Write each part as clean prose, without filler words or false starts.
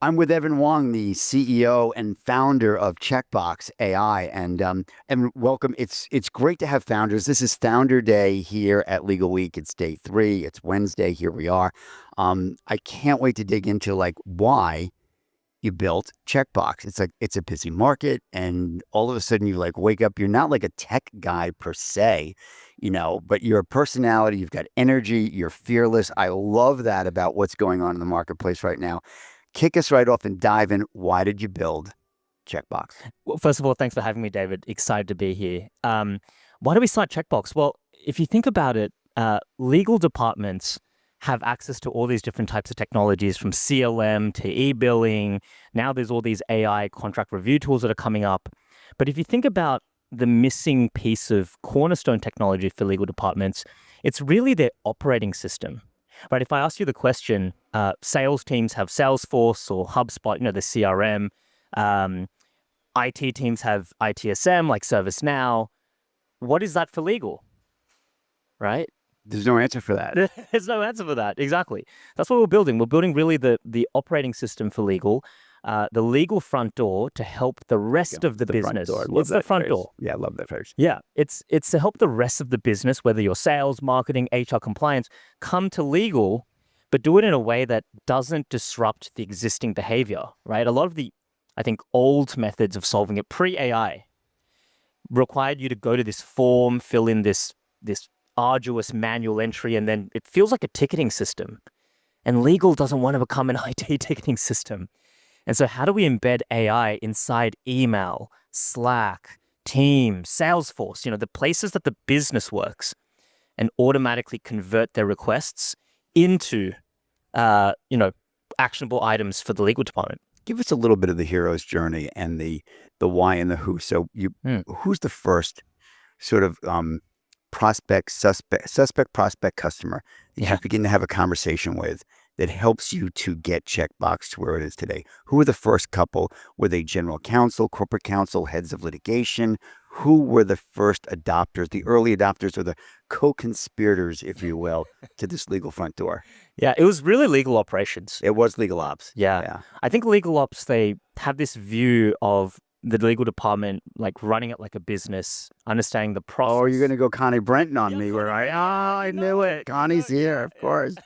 I'm with Evan Wong, the CEO and founder of Checkbox AI, and welcome. It's great to have founders. This is Founder Day here at Legalweek. It's day 3. It's Wednesday. Here we are. I can't wait to dig into like why you built Checkbox. It's like it's a busy market, and all of a sudden you like wake up. You're not like a tech guy per se, but you're a personality. You've got energy. You're fearless. I love that about what's going on in the marketplace right now. Kick us right off and dive in. Why did you build Checkbox? Well, first of all, thanks for having me, David. Excited to be here. Why do we start Checkbox? Well, if you think about it, legal departments have access to all these different types of technologies, from CLM to e-billing. Now there's all these AI contract review tools that are coming up. But if you think about the missing piece of cornerstone technology for legal departments, it's really their operating system. Right? If I ask you the question, sales teams have Salesforce or HubSpot, the CRM. IT teams have ITSM like ServiceNow. What is that for legal? Right? There's no answer for that. There's no answer for that. Exactly. That's what we're building. We're building really the operating system for legal, the legal front door to help the rest of the business. It's the front door. Yeah, I love that phrase. Yeah, it's to help the rest of the business, whether you're sales, marketing, HR, compliance, come to legal, but do it in a way that doesn't disrupt the existing behavior, right? A lot of the, I think, old methods of solving it pre-AI required you to go to this form, fill in this arduous manual entry, and then it feels like a ticketing system. And legal doesn't want to become an IT ticketing system. And so how do we embed AI inside email, Slack, Teams, Salesforce, the places that the business works, and automatically convert their requests into, actionable items for the legal department? Give us a little bit of the hero's journey and the why and the who. So who's the first sort of suspect prospect customer that you begin to have a conversation with that helps you to get Checkbox to where it is today? Who were the first couple? Were they general counsel, corporate counsel, heads of litigation? Who were the first adopters, the early adopters, or the co-conspirators, if you will, to this legal front door? Yeah, it was really legal operations. It was legal ops. Yeah. I think legal ops, they have this view of the legal department like running it like a business, understanding the process. Oh, you're going to go Connie Brenton on me, where I knew it. Connie's here, of course.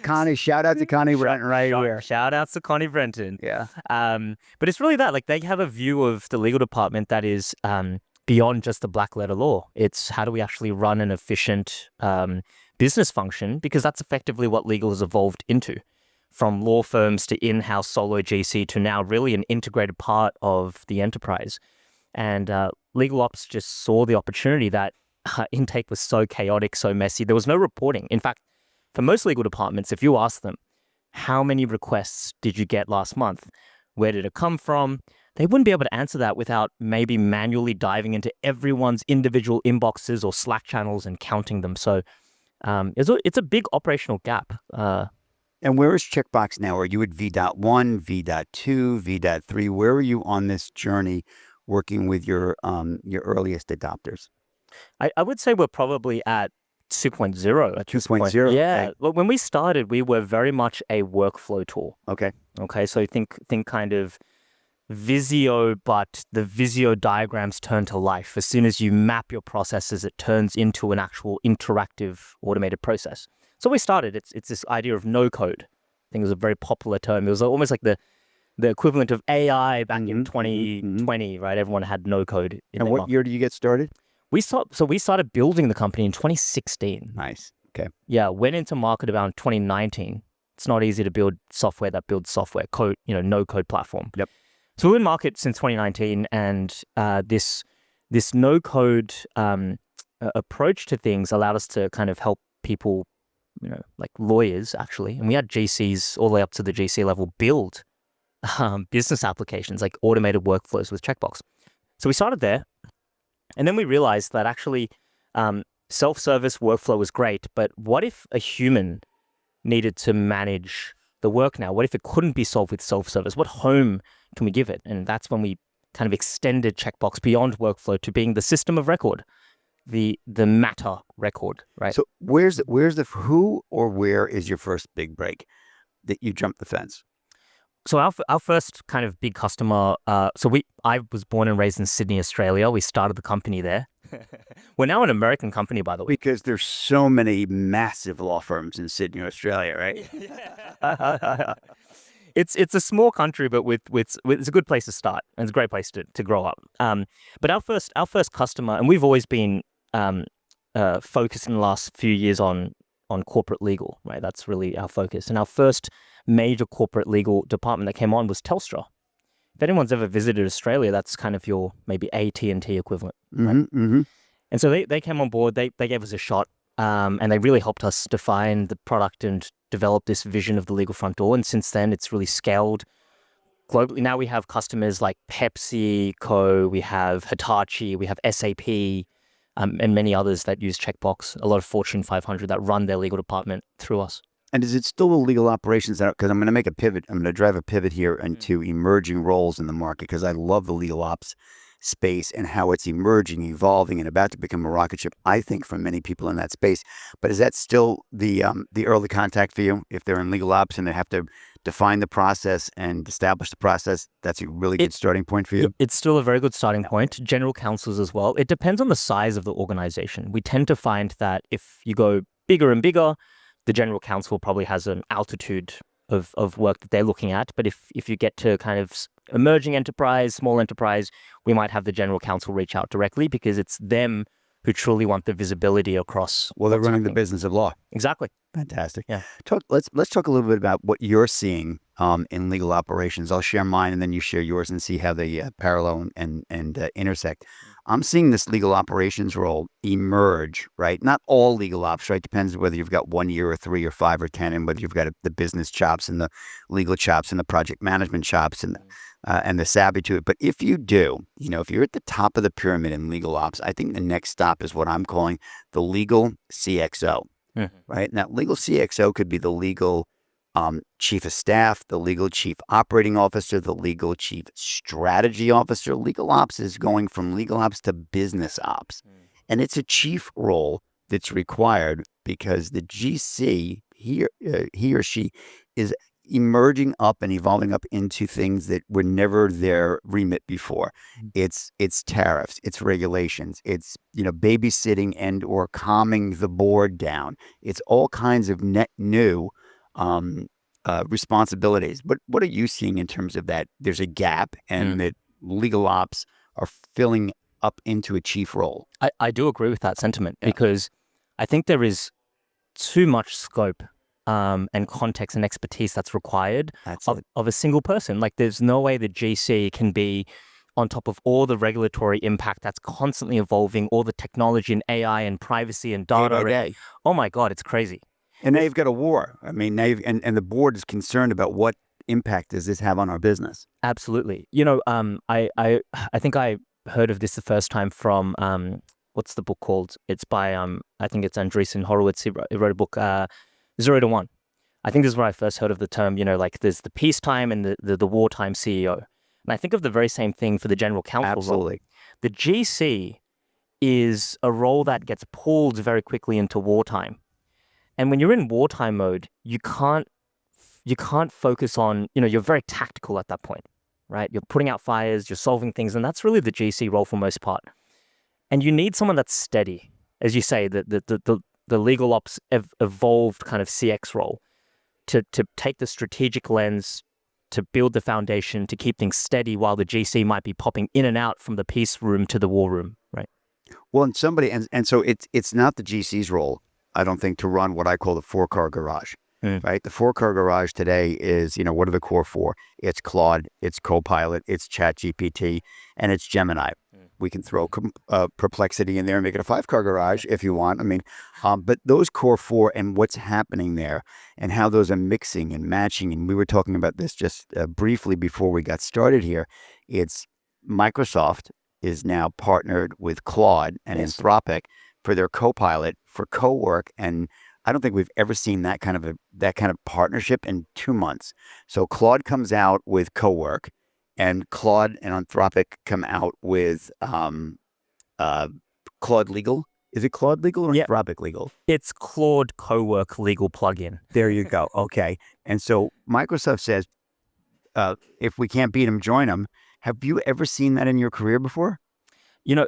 Connie, shout out to Connie Brenton right here. Shout outs to Connie Brenton. Yeah. But it's really that, like, they have a view of the legal department that is beyond just the black letter law. It's how do we actually run an efficient business function, because that's effectively what legal has evolved into. From law firms to in-house solo GC to now really an integrated part of the enterprise. And legal ops just saw the opportunity that intake was so chaotic, so messy. There was no reporting. In fact, for most legal departments, if you ask them, how many requests did you get last month? Where did it come from? They wouldn't be able to answer that without maybe manually diving into everyone's individual inboxes or Slack channels and counting them. So it's a big operational gap. And where is Checkbox now? Are you at V.1, V.2, V.3? Where are you on this journey working with your earliest adopters? I would say we're probably at 2.0. 2.0. Yeah. Okay. Well, when we started, we were very much a workflow tool. Okay. So think kind of Visio, but the Visio diagrams turn to life. As soon as you map your processes, it turns into an actual interactive automated process. So we started, it's this idea of no code. I think it was a very popular term. It was almost like the equivalent of AI back in 2020, right? Everyone had no code. And what year did you get started? We started building the company in 2016. Nice. Okay. Yeah, went into market about 2019. It's not easy to build software that builds software, code, no code platform. Yep. So we're in market since 2019, and this no code approach to things allowed us to kind of help people, like lawyers actually, and we had GCs all the way up to the GC level build business applications like automated workflows with Checkbox. So we started there, and then we realized that actually self-service workflow was great, but what if a human needed to manage the work now? What if it couldn't be solved with self-service? What home can we give it? And that's when we kind of extended Checkbox beyond workflow to being the system of record, the matter record, right? So where is your first big break that you jumped the fence? So our first kind of big customer. I was born and raised in Sydney, Australia. We started the company there. We're now an American company, by the way. Because there's so many massive law firms in Sydney, Australia, right? Yeah. It's a small country, but with it's a good place to start, and it's a great place to grow up. But our first customer, and we've always been focused in the last few years on corporate legal, right? That's really our focus. And our first major corporate legal department that came on was Telstra. If anyone's ever visited Australia, that's kind of your maybe AT&T equivalent, right? Mm-hmm, mm-hmm. And so they came on board. They gave us a shot, and they really helped us define the product and develop this vision of the legal front door. And since then, it's really scaled globally. Now we have customers like PepsiCo, we have Hitachi, we have SAP, and many others that use Checkbox. A lot of Fortune 500 that run their legal department through us. And is it still the legal operations? Because I'm going to make a pivot. I'm going to drive a pivot here into emerging roles in the market, because I love the legal ops space and how it's emerging, evolving, and about to become a rocket ship, I think, for many people in that space. But is that still the early contact for you? If they're in legal ops and they have to define the process and establish the process, that's a really good starting point for you? It's still a very good starting point. General counsels as well. It depends on the size of the organization. We tend to find that if you go bigger and bigger, the general counsel probably has an altitude of work that they're looking at. But if you get to kind of emerging enterprise, small enterprise, we might have the general counsel reach out directly, because it's them who truly want the visibility across. Well, they're running the business of law. Exactly. Fantastic. Yeah. Let's talk a little bit about what you're seeing in legal operations. I'll share mine, and then you share yours, and see how they parallel and intersect. I'm seeing this legal operations role emerge, right? Not all legal ops, right? Depends whether you've got 1 year or 3 or 5 or 10, and whether you've got the business chops and the legal chops and the project management chops and the savvy to it. But if you do, if you're at the top of the pyramid in legal ops, I think the next stop is what I'm calling the legal CXO, right? And that legal CXO could be the legal chief of staff, the legal chief operating officer, the legal chief strategy officer. Legal ops is going from legal ops to business ops. And it's a chief role that's required, because the GC, he or she, is emerging up and evolving up into things that were never their remit before. It's tariffs, it's regulations, it's babysitting and or calming the board down. It's all kinds of net new responsibilities. What are you seeing in terms of that? There's a gap, and that legal ops are filling up into a chief role. I do agree with that sentiment, because I think there is too much scope and context and expertise that's required of a single person. Like, there's no way the GC can be on top of all the regulatory impact that's constantly evolving, all the technology and AI and privacy and data. Oh my God, it's crazy. And now you've got a war. I mean, and the board is concerned about what impact does this have on our business. Absolutely. I think I heard of this the first time from what's the book called? It's by I think it's Andreessen Horowitz. He wrote a book, 0 to 1. I think this is where I first heard of the term. Like, there's the peacetime and the wartime CEO. And I think of the very same thing for the general counsel Absolutely. role. The GC is a role that gets pulled very quickly into wartime. And when you're in wartime mode, you can't focus on, you're very tactical at that point, right? You're putting out fires, you're solving things, and that's really the GC role for most part. And you need someone that's steady. As you say, the legal ops evolved kind of CX role to take the strategic lens, to build the foundation, to keep things steady, while the GC might be popping in and out from the peace room to the war room, right? Well, and so it's not the GC's role, I don't think, to run what I call the 4-car garage, right? The 4-car garage today is, what are the core 4? It's Claude, it's Copilot, it's ChatGPT, and it's Gemini. We can throw Perplexity in there and make it a 5-car garage if you want. I mean, but those core 4 and what's happening there and how those are mixing and matching. And we were talking about this just briefly before we got started here. It's Microsoft is now partnered with Claude and Anthropic for their Copilot for co-work, and I don't think we've ever seen that kind of partnership in 2 months. So Claude comes out with co-work, and Claude and Anthropic come out with Claude Legal. Is it Claude Legal or Anthropic Legal? It's Claude Co-work legal plugin. There you go. Okay. And so Microsoft says, if we can't beat them, join them. Have you ever seen that in your career before? You know,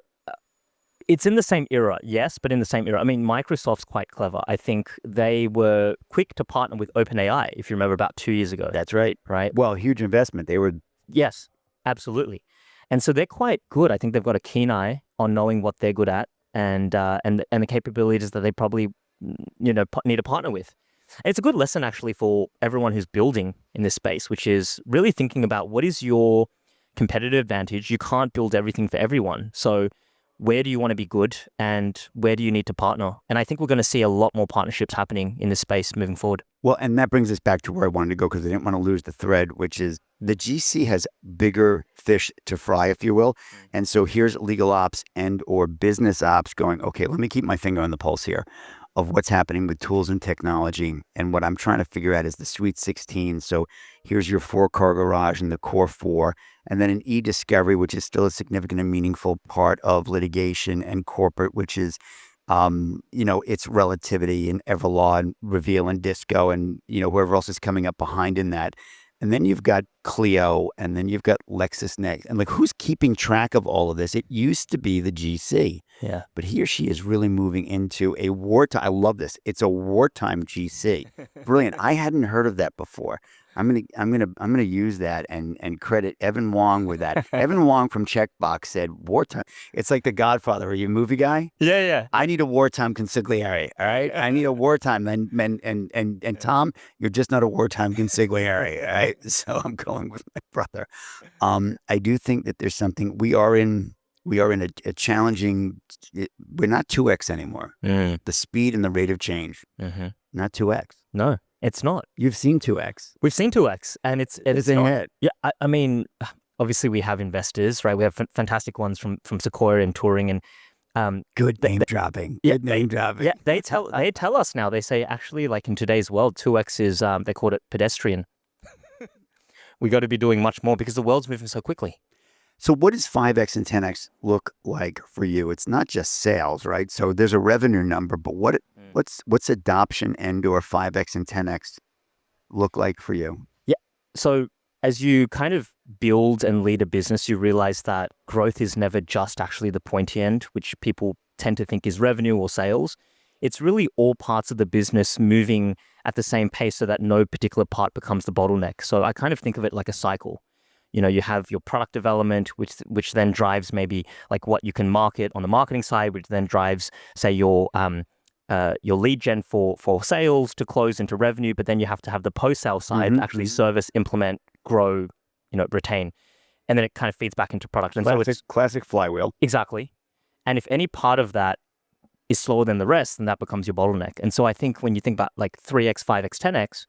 it's in the same era, yes, but in the same era. I mean, Microsoft's quite clever. I think they were quick to partner with OpenAI, if you remember, about 2 years ago. That's right. Right? Well, huge investment. They were. Yes, absolutely. And so they're quite good. I think they've got a keen eye on knowing what they're good at and the capabilities that they probably need to partner with. And it's a good lesson actually for everyone who's building in this space, which is really thinking about what is your competitive advantage. You can't build everything for everyone. So where do you want to be good and where do you need to partner? And I think we're going to see a lot more partnerships happening in this space moving forward. Well, and that brings us back to where I wanted to go because I didn't want to lose the thread, which is the GC has bigger fish to fry, if you will. And so here's legal ops and or business ops going, okay, let me keep my finger on the pulse here of what's happening with tools and technology. And what I'm trying to figure out is the Sweet 16. So here's your 4-car garage and the core 4. And then an e-discovery, which is still a significant and meaningful part of litigation and corporate, which is, it's relativity and Everlaw and Reveal and Disco and, whoever else is coming up behind in that. And then you've got Clio and then you've got LexisNexis. And like, who's keeping track of all of this? It used to be the GC. Yeah. But he or she is really moving into a wartime. I love this. It's a wartime GC. Brilliant. I hadn't heard of that before. I'm gonna use that and credit Evan Wong with that. Evan Wong from Checkbox said wartime. It's like The Godfather. Are you a movie guy? Yeah. I need a wartime consigliere. All right. I need a wartime. And Tom, you're just not a wartime consigliere. All right. So I'm going with my brother. I do think that there's something we are in a challenging. We're not 2x anymore. The speed and the rate of change. Not 2x. No, it's not. You've seen 2x. We've seen 2x, and it's not. Yeah, I mean, obviously we have investors, right? We have fantastic ones from Sequoia and Turing, and good name dropping. Yeah, good name dropping. Yeah, they tell us now. They say actually, like in today's world, 2x is they called it pedestrian. We got to be doing much more because the world's moving so quickly. So what does 5x and 10x look like for you? It's not just sales, right? So there's a revenue number, but what's adoption and or 5x and 10x look like for you? Yeah. So as you kind of build and lead a business, you realize that growth is never just actually the pointy end, which people tend to think is revenue or sales. It's really all parts of the business moving at the same pace so that no particular part becomes the bottleneck. So I kind of think of it like a cycle. You have your product development, which then drives maybe like what you can market on the marketing side, which then drives, say, your lead gen for sales to close into revenue. But then you have to have the post-sale side actually service, implement, grow, retain. And then it kind of feeds back into product. And so it's classic flywheel. Exactly. And if any part of that is slower than the rest, then that becomes your bottleneck. And so I think when you think about like 3x, 5x,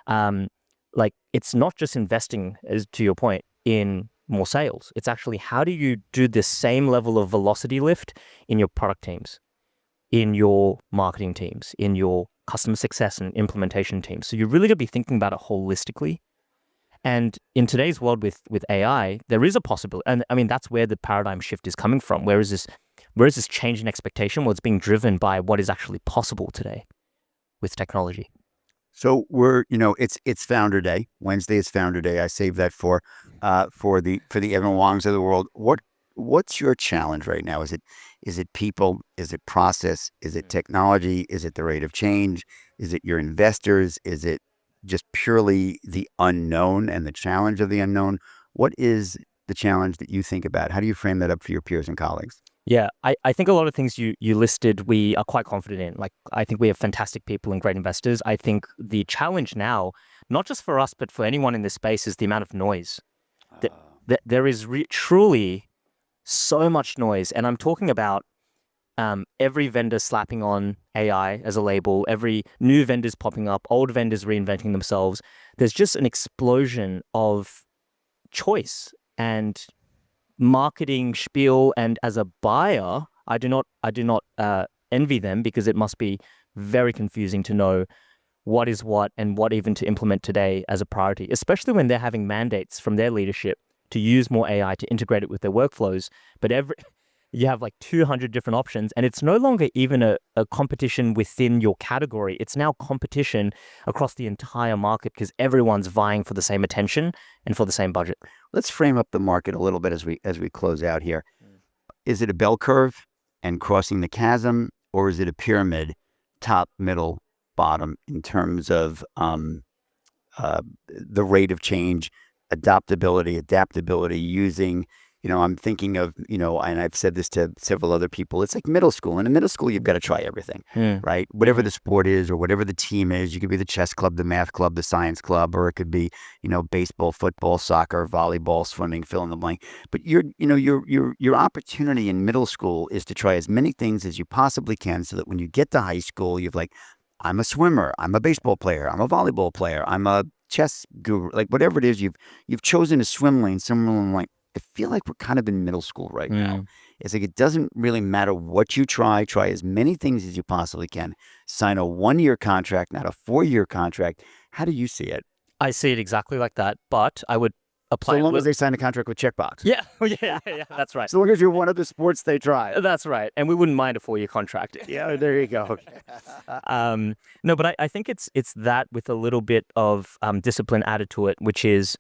10x, like it's not just investing, as to your point, in more sales. It's actually how do you do the same level of velocity lift in your product teams, in your marketing teams, in your customer success and implementation teams. So you really got to be thinking about it holistically. And in today's world with AI, there is a possibility. And I mean, that's where the paradigm shift is coming from. Where is this change in expectation? Well, it's being driven by what is actually possible today with technology. So we're, it's Founder Day. Wednesday is Founder Day. I saved that for the Evan Wongs of the world. What's your challenge right now? Is it people? Is it process? Is it technology? Is it the rate of change? Is it your investors? Is it just purely the unknown and the challenge of the unknown? What is the challenge that you think about? How do you frame that up for your peers and colleagues? Yeah, I think a lot of things you listed, we are quite confident in. Like, I think we have fantastic people and great investors. I think the challenge now, not just for us, but for anyone in this space, is the amount of noise. There is truly so much noise. And I'm talking about every vendor slapping on AI as a label, every new vendors popping up, old vendors reinventing themselves. There's just an explosion of choice and marketing spiel, and as a buyer, I do not envy them because it must be very confusing to know what is what and what even to implement today as a priority, especially when they're having mandates from their leadership to use more AI to integrate it with their workflows. But you have like 200 different options, and it's no longer even a competition within your category. It's now competition across the entire market because everyone's vying for the same attention and for the same budget. Let's frame up the market a little bit as we close out here. Is it a bell curve and crossing the chasm, or is it a pyramid, top, middle, bottom, in terms of the rate of change, adaptability, using, I'm thinking of, and I've said this to several other people, it's like middle school. And in middle school, you've got to try everything, right? Whatever the sport is or whatever the team is, you could be the chess club, the math club, the science club, or it could be, baseball, football, soccer, volleyball, swimming, fill in the blank. But your opportunity in middle school is to try as many things as you possibly can so that when you get to high school, you've like, I'm a swimmer, I'm a baseball player, I'm a volleyball player, I'm a chess guru, like whatever it is, you've chosen a swim lane, somewhere like, I feel like we're kind of in middle school right now. It's like, it doesn't really matter what you try as many things as you possibly can. Sign a 1-year contract, not a 4-year contract. How do you see it? I see it exactly like that, but I would apply. So long as they sign a contract with Checkbox. Yeah, that's right. So long as you're one of the sports they try. That's right. And we wouldn't mind a 4-year contract. Yeah, there you go. No, but I think it's that with a little bit of discipline added to it, which is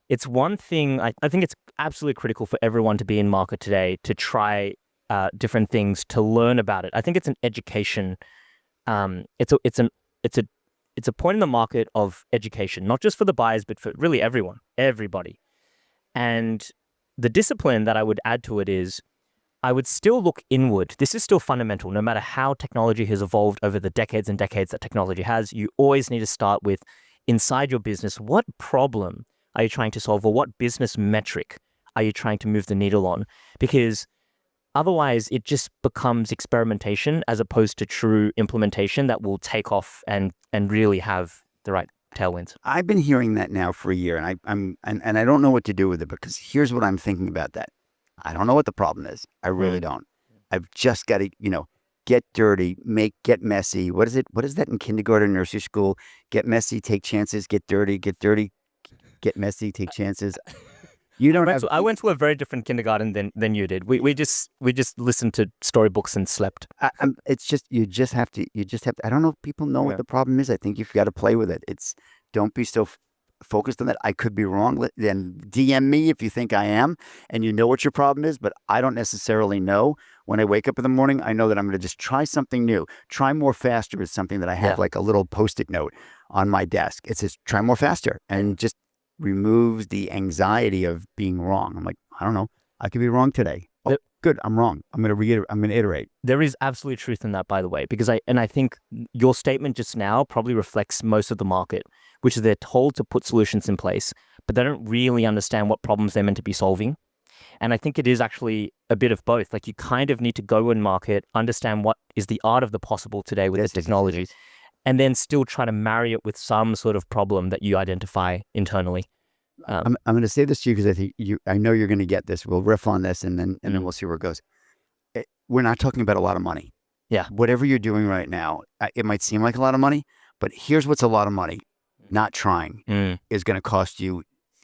it's one thing. I think it's absolutely critical for everyone to be in market today to try different things, to learn about it. I think it's an education. It's a point in the market of education, not just for the buyers, but for really everybody. And the discipline that I would add to it is I would still look inward. This is still fundamental. No matter how technology has evolved over the decades and decades that technology has, you always need to start with inside your business. What problem are you trying to solve, or what business metric are you trying to move the needle on? Because otherwise, it just becomes experimentation as opposed to true implementation that will take off and really have the right tailwinds. I've been hearing that now for a year, and I don't know what to do with it, because here's what I'm thinking about that. I don't know what the problem is. I really don't. I've just got to, get dirty, get messy. What is it? What is that in kindergarten, nursery school? Get messy, take chances. Get dirty, get messy, take chances. You don't have. I went to a very different kindergarten than you did. We just listened to storybooks and slept. It's just you just have to. I don't know if people know what the problem is. I think you've got to play with it. Don't be so focused on that. I could be wrong. Then DM me if you think I am, and you know what your problem is. But I don't necessarily know. When I wake up in the morning, I know that I'm going to just try something new. Try more faster is something that I have like a little Post-it note on my desk. It says try more faster, and just removes the anxiety of being wrong. I'm like, I don't know. I could be wrong today. Oh, good. I'm wrong. I'm going to iterate. There is absolute truth in that, by the way, because I think your statement just now probably reflects most of the market, which is they're told to put solutions in place, but they don't really understand what problems they're meant to be solving. And I think it is actually a bit of both. Like, you kind of need to go in market, understand what is the art of the possible today with this technology, and then still try to marry it with some sort of problem that you identify internally. I'm going to say this to you because I know you're going to get this. We'll riff on this, and then we'll see where it goes. We're not talking about a lot of money. Yeah. Whatever you're doing right now, it might seem like a lot of money, but here's what's a lot of money. Not trying is going to cost you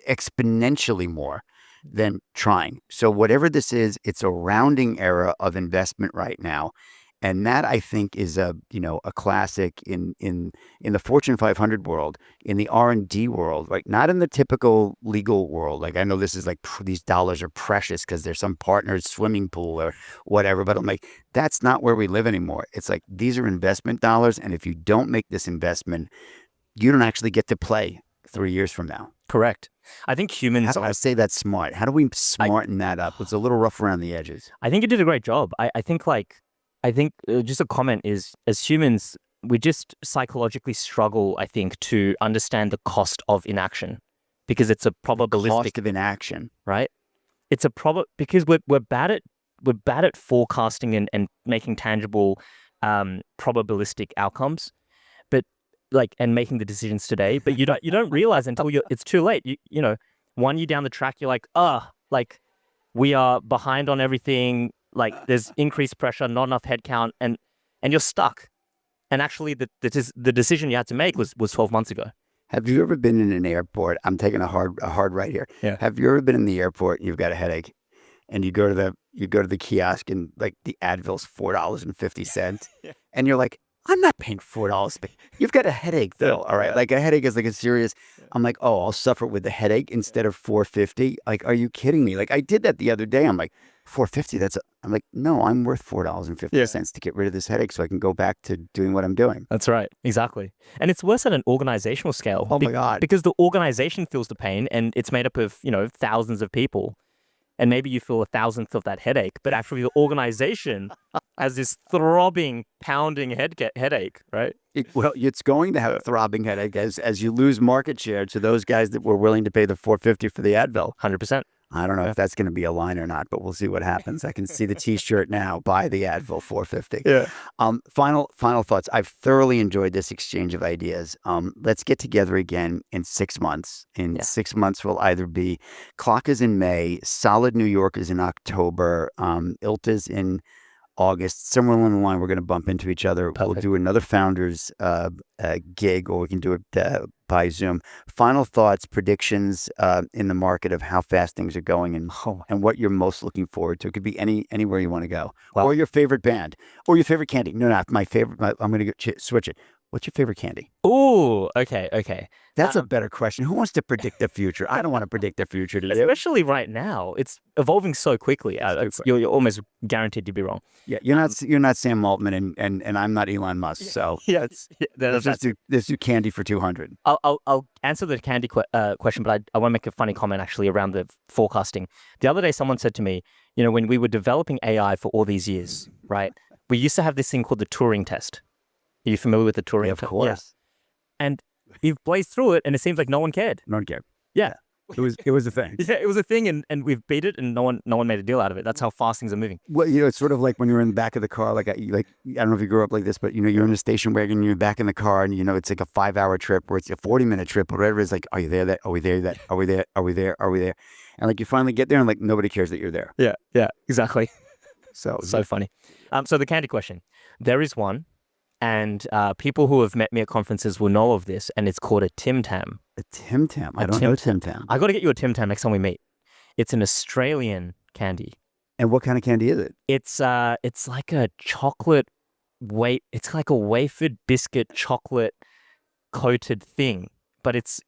exponentially more than trying. So whatever this is, it's a rounding error of investment right now. And that, I think, is a classic in the Fortune 500 world, in the R&D world, right? Not in the typical legal world. Like, I know this is like, these dollars are precious because there's some partner's swimming pool or whatever. But I'm like, that's not where we live anymore. It's like, these are investment dollars. And if you don't make this investment, you don't actually get to play 3 years from now. Correct. I think humans... I say that's smart. How do we smarten that up? It's a little rough around the edges. I think you did a great job. I think just a comment is, as humans, we just psychologically struggle, I think, to understand the cost of inaction, because it's a probabilistic... Cost of inaction. Right? It's because we're bad at forecasting and making tangible probabilistic outcomes, but and making the decisions today. But you don't realize until it's too late. You know, 1 year down the track, you're like, we are behind on everything. Like, there's increased pressure, not enough headcount, and you're stuck. And actually, the decision you had to make was 12 months ago. Have you ever been in an airport? I'm taking a hard right here. Yeah. Have you ever been in the airport and you've got a headache, and you go to you go to the kiosk and like the Advil's $4.50, Yeah. and you're like, I'm not paying $4. You've got a headache though. All right. Yeah. Like a headache is like a serious, I'm like, oh, I'll suffer with the headache instead of $4.50. Like, are you kidding me? Like I did that the other day. I'm like, $4.50. I'm like, no, I'm worth $4.50 to get rid of this headache so I can go back to doing what I'm doing. That's right. Exactly. And it's worse at an organizational scale. Oh my God. Because the organization feels the pain and it's made up of, thousands of people. And maybe you feel 1,000th of that headache, but actually the organization has this throbbing, pounding headache, right? Well, it's going to have a throbbing headache as you lose market share to those guys that were willing to pay the $4.50 for the Advil. 100%. I don't know if that's going to be a line or not, but we'll see what happens. I can see the T-shirt now. Buy the Advil $4.50. Yeah. Final thoughts. I've thoroughly enjoyed this exchange of ideas. Let's get together again in 6 months. In 6 months, we'll either be Clock is in May, Solid New York is in October, ILTA's in August. Somewhere along the line, we're going to bump into each other. Perfect. We'll do another founders gig, or we can do it by Zoom. Final thoughts, predictions in the market of how fast things are going and what you're most looking forward to. It could be anywhere you want to go. Wow. Or your favorite band, or your favorite candy. No, not my favorite. I'm going to switch it. What's your favorite candy? Ooh, okay. That's a better question. Who wants to predict the future? I don't want to predict the future today. Especially right now. It's evolving so quickly. You're almost guaranteed to be wrong. Yeah, you're not Sam Altman and I'm not Elon Musk. So let's do candy for 200. I'll answer the candy question, but I want to make a funny comment actually around the forecasting. The other day, someone said to me, when we were developing AI for all these years, right? We used to have this thing called the Turing test. Are you familiar with the Turing test? Of course. Yeah. And you've blazed through it, and it seems like no one cared. No one cared. Yeah. It was a thing. Yeah, it was a thing, and we've beat it, and no one made a deal out of it. That's how fast things are moving. Well, it's sort of like when you're in the back of the car, like I don't know if you grew up like this, but you're in a station wagon, you're back in the car, and it's like a 5-hour trip, or it's a 40-minute trip, or whatever. It's like, are you there? Are we there? Are we there? Are we there? Are we there? And like you finally get there, and like nobody cares that you're there. Yeah, exactly. So funny. So the candy question, there is one. And people who have met me at conferences will know of this, and it's called a Tim Tam. A Tim Tam? I don't know Tim Tam. I got to get you a Tim Tam next time we meet. It's an Australian candy. And what kind of candy is it? It's like a chocolate it's like a wafered biscuit chocolate coated thing, but it's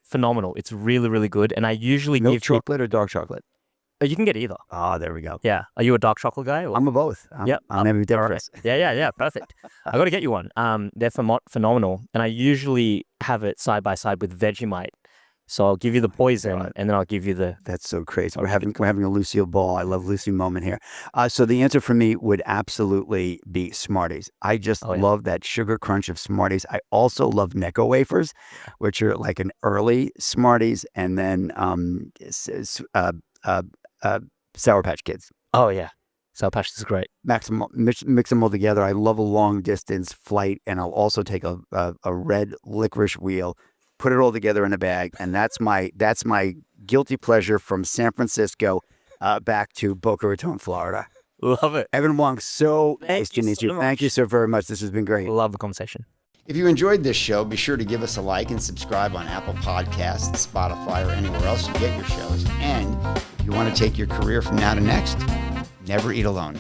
phenomenal. It's really, really good. And I usually Milk give chocolate or dark chocolate? You can get either. Oh, there we go. Yeah. Are you a dark chocolate guy? Or? I'm a both. Yep. I'm ambidextrous. Yeah. Perfect. I got to get you one. They're phenomenal, and I usually have it side by side with Vegemite. So I'll give you the poison, and then I'll give you the. That's so crazy. We're having a Lucille Ball. I love Lucy moment here. So the answer for me would absolutely be Smarties. I just love that sugar crunch of Smarties. I also love Necco wafers, which are like an early Smarties, and then Sour Patch Kids. Oh yeah, Sour Patch is great. Mix them all together. I love a long distance flight, and I'll also take a red licorice wheel, put it all together in a bag, and that's my guilty pleasure from San Francisco back to Boca Raton, Florida. Love it. Evan Wong, so nice to meet you. Thank you so very much. This has been great. Love the conversation. If you enjoyed this show, be sure to give us a like and subscribe on Apple Podcasts, Spotify, or anywhere else you get your shows. And if you want to take your career from now to next, never eat alone.